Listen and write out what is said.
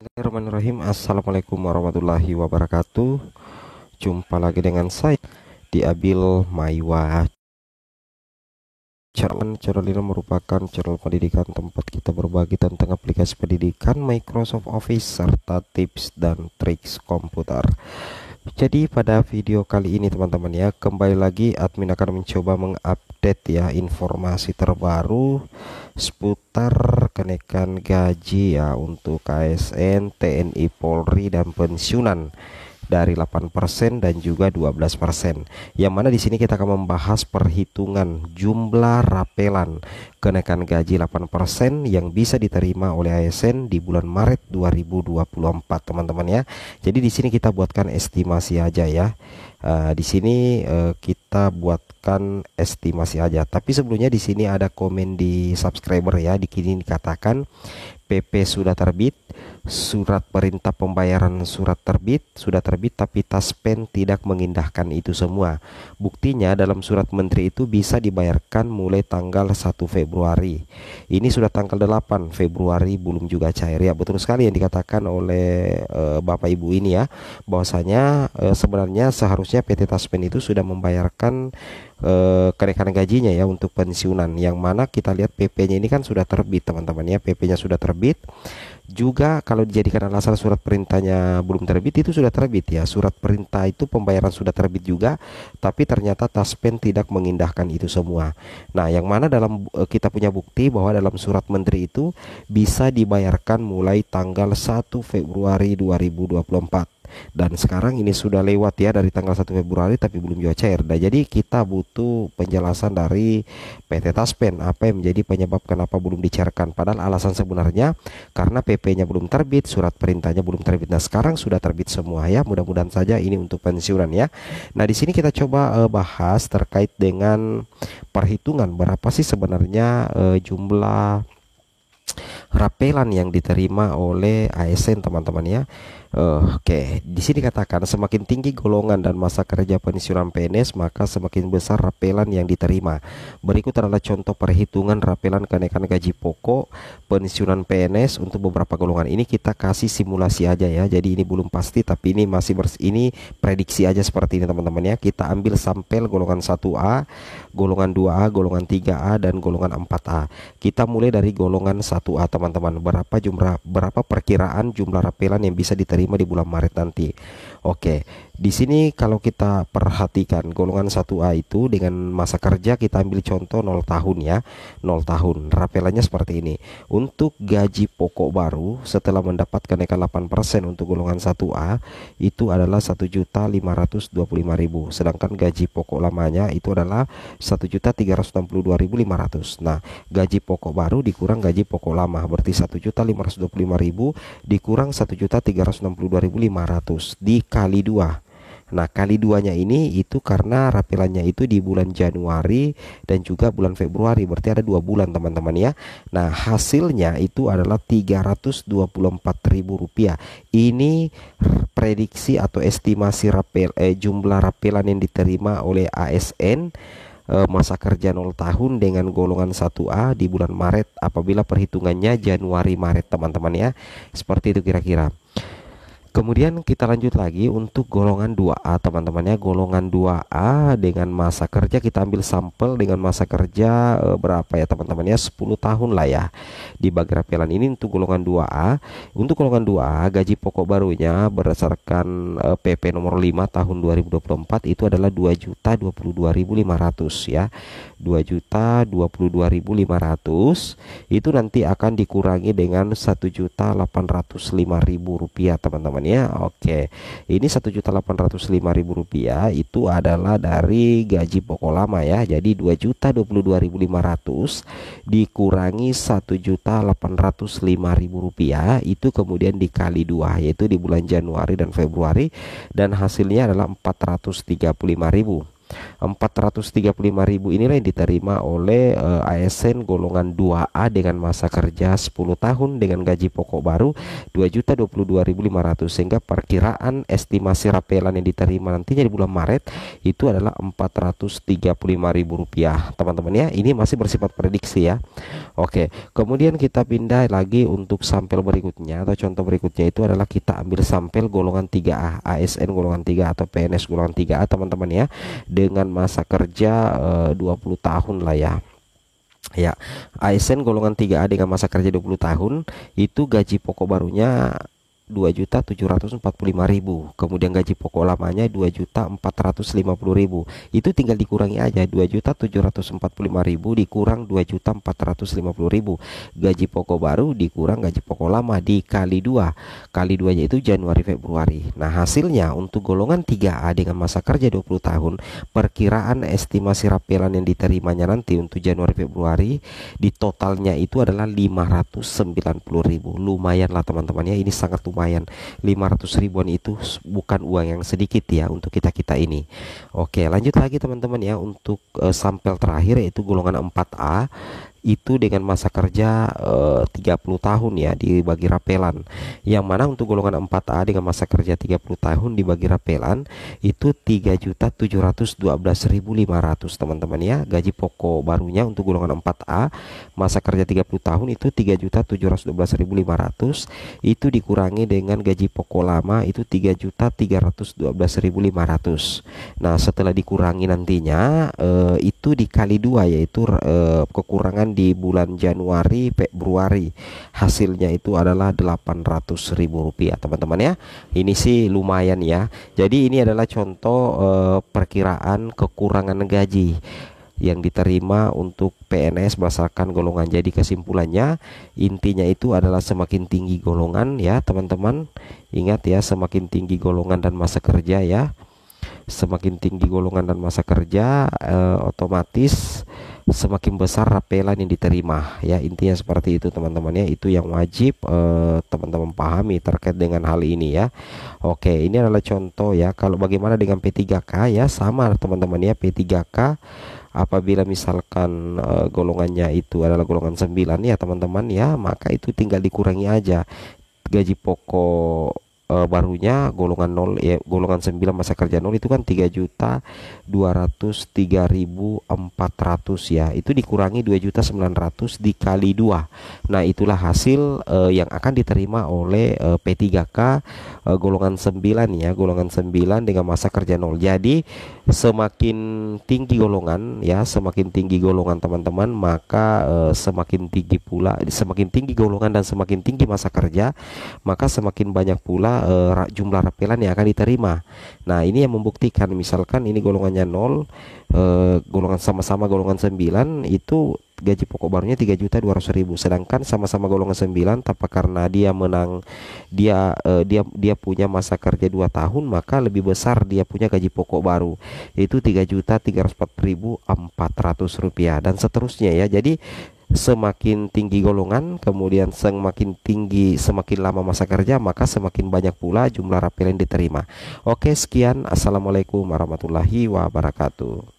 Bismillahirrahmanirrahim. Assalamualaikum warahmatullahi wabarakatuh. Jumpa lagi dengan saya di Abil Maiwa. Channel ini merupakan channel pendidikan tempat kita berbagi tentang aplikasi pendidikan Microsoft Office serta tips dan triks komputer. Jadi pada video kali ini teman-teman ya, kembali lagi admin akan mencoba mengupdate ya informasi terbaru seputar kenaikan gaji ya untuk ASN, TNI, Polri dan pensiunan dari 8% dan juga 12%. Yang mana di sini kita akan membahas perhitungan jumlah rapelan kenaikan gaji 8% yang bisa diterima oleh ASN di bulan Maret 2024 teman-teman ya. Jadi di sini kita buatkan estimasi aja ya. Di sini kita buatkan estimasi aja. Tapi sebelumnya di sini ada komen di subscriber ya. Di sini dikatakan PP sudah terbit, surat perintah pembayaran sudah terbit tapi Taspen tidak mengindahkan itu semua. Buktinya dalam surat menteri itu bisa dibayarkan mulai tanggal 1 Februari. Ini sudah tanggal 8 Februari belum juga cair ya. Betul sekali yang dikatakan oleh Bapak Ibu ini ya, bahwasanya sebenarnya seharusnya PT Taspen itu sudah membayarkan kenaikan gajinya ya untuk pensiunan, yang mana kita lihat PP-nya ini kan sudah terbit teman-teman ya. PP-nya sudah terbit juga. Kalau dijadikan alasan surat perintahnya belum terbit, itu sudah terbit ya. Surat perintah itu pembayaran sudah terbit juga, tapi ternyata Taspen tidak mengindahkan itu semua. Nah, yang mana dalam kita punya bukti bahwa dalam surat menteri itu bisa dibayarkan mulai tanggal 1 Februari 2024. Dan sekarang ini sudah lewat ya dari tanggal 1 Februari tapi belum juga cair. Nah, jadi kita butuh penjelasan dari PT Taspen apa yang menjadi penyebab kenapa belum dicairkan. Padahal alasan sebenarnya karena PP-nya belum terbit, surat perintahnya belum terbit. Nah, sekarang sudah terbit semua ya. Mudah-mudahan saja ini untuk pensiunan ya. Nah, di sini kita coba bahas terkait dengan perhitungan berapa sih sebenarnya jumlah rapelan yang diterima oleh ASN teman-teman ya. Oke, di sini katakan semakin tinggi golongan dan masa kerja pensiunan PNS, maka semakin besar rapelan yang diterima. Berikut adalah contoh perhitungan rapelan kenaikan gaji pokok pensiunan PNS untuk beberapa golongan. Ini kita kasih simulasi aja ya. Jadi ini belum pasti tapi ini masih ini prediksi aja seperti ini teman-teman ya. Kita ambil sampel golongan 1A, golongan 2A, golongan 3A dan golongan 4A. Kita mulai dari golongan 1A teman-teman. Berapa perkiraan jumlah rapelan yang bisa diterima di bulan Maret nanti. Oke, di sini kalau kita perhatikan golongan 1A itu dengan masa kerja kita ambil contoh 0 tahun ya. 0 tahun. Rapelannya seperti ini. Untuk gaji pokok baru setelah mendapat kenaikan 8% untuk golongan 1A itu adalah 1.525.000. Sedangkan gaji pokok lamanya itu adalah 1.362.500. Nah, gaji pokok baru dikurang gaji pokok lama berarti 1.525.000 dikurang 1.362.500 dikali 2. Nah, kali duanya ini itu karena rapelannya itu di bulan Januari dan juga bulan Februari, berarti ada 2 bulan teman-teman ya. Nah, hasilnya itu adalah Rp324.000. Ini prediksi atau estimasi jumlah rapelan yang diterima oleh ASN masa kerja 0 tahun dengan golongan 1A di bulan Maret apabila perhitungannya Januari Maret teman-teman ya. Seperti itu kira-kira. Kemudian kita lanjut lagi untuk golongan 2A teman-teman ya. Golongan 2A dengan masa kerja kita ambil sampel dengan masa kerja berapa ya teman-teman ya, 10 tahun lah ya. Dibagi rapelan ini untuk golongan 2A. Untuk golongan 2A gaji pokok barunya berdasarkan PP nomor 5 tahun 2024 itu adalah 2.022.500 ya. 2.022.500 itu nanti akan dikurangi dengan Rp1.805.000 teman-teman ya. Oke, ini Rp1.805.000 itu adalah dari gaji pokok lama ya. Jadi 2.022.500 dikurangi Rp1.805.000 itu kemudian dikali 2 yaitu di bulan Januari dan Februari dan hasilnya adalah 435.000. 435.000 inilah yang diterima oleh ASN golongan 2A dengan masa kerja 10 tahun dengan gaji pokok baru 2.022.500, sehingga perkiraan estimasi rapelan yang diterima nantinya di bulan Maret itu adalah Rp435.000 teman-teman ya. Ini masih bersifat prediksi ya. Oke, kemudian kita pindah lagi untuk sampel berikutnya atau contoh berikutnya, itu adalah kita ambil sampel golongan 3A, ASN golongan 3 atau PNS golongan 3A teman-teman ya, dengan masa kerja 20 tahun lah ya. Ya, ASN golongan 3A dengan masa kerja 20 tahun itu gaji pokok barunya 2.745.000, kemudian gaji pokok lamanya 2.450.000. Itu tinggal dikurangi aja, 2.745.000 dikurang 2.450.000, gaji pokok baru dikurang gaji pokok lama dikali 2, kali 2 nya itu Januari Februari. Nah, hasilnya untuk golongan 3A dengan masa kerja 20 tahun, perkiraan estimasi rapelan yang diterimanya nanti untuk Januari Februari di totalnya itu adalah 590.000. Lumayan lah teman-teman ya, ini sangat lumayan. 500 ribuan itu bukan uang yang sedikit ya untuk kita ini. Oke, lanjut lagi teman-teman ya, untuk sampel terakhir yaitu golongan 4A itu dengan masa kerja 30 tahun ya dibagi rapelan, yang mana untuk golongan 4A dengan masa kerja 30 tahun dibagi rapelan itu 3.712.500 teman-teman ya. Gaji pokok barunya untuk golongan 4A masa kerja 30 tahun itu 3.712.500, itu dikurangi dengan gaji pokok lama itu 3.312.500. Nah, setelah dikurangi nantinya itu dikali 2 yaitu kekurangan di bulan Januari Februari, hasilnya itu adalah Rp800.000 teman-teman ya. Ini sih lumayan ya. Jadi ini adalah contoh perkiraan kekurangan gaji yang diterima untuk PNS berdasarkan golongan. Jadi kesimpulannya intinya itu adalah semakin tinggi golongan ya teman-teman. Ingat ya, semakin tinggi golongan dan masa kerja ya. Semakin tinggi golongan dan masa kerja otomatis semakin besar rapelan yang diterima ya. Intinya seperti itu teman-teman ya. Itu yang wajib teman-teman pahami terkait dengan hal ini ya. Oke, ini adalah contoh ya. Kalau bagaimana dengan P3K ya, sama teman-teman ya. P3K apabila misalkan golongannya itu adalah golongan 9 ya teman-teman ya, maka itu tinggal dikurangi aja gaji pokok barunya golongan 0 ya, golongan 9 masa kerja 0 itu kan 3.203.400 ya, itu dikurangi 2.900.000 dikali 2. Nah, itulah hasil yang akan diterima oleh P3K golongan 9 ya, golongan 9 dengan masa kerja 0. Jadi semakin tinggi golongan ya, semakin tinggi golongan teman-teman, maka semakin tinggi pula, semakin tinggi golongan dan semakin tinggi masa kerja, maka semakin banyak pula jumlah rapelan yang akan diterima. Nah, ini yang membuktikan misalkan ini golongannya 0, golongan sama-sama golongan 9 itu gaji pokok barunya 3.200.000, sedangkan sama-sama golongan 9 tapi karena dia menang, dia punya masa kerja 2 tahun, maka lebih besar dia punya gaji pokok baru yaitu Rp3.304.400 dan seterusnya ya. Jadi semakin tinggi golongan, kemudian semakin tinggi, semakin lama masa kerja, maka semakin banyak pula jumlah rapelan diterima. Oke, sekian. Assalamualaikum warahmatullahi wabarakatuh.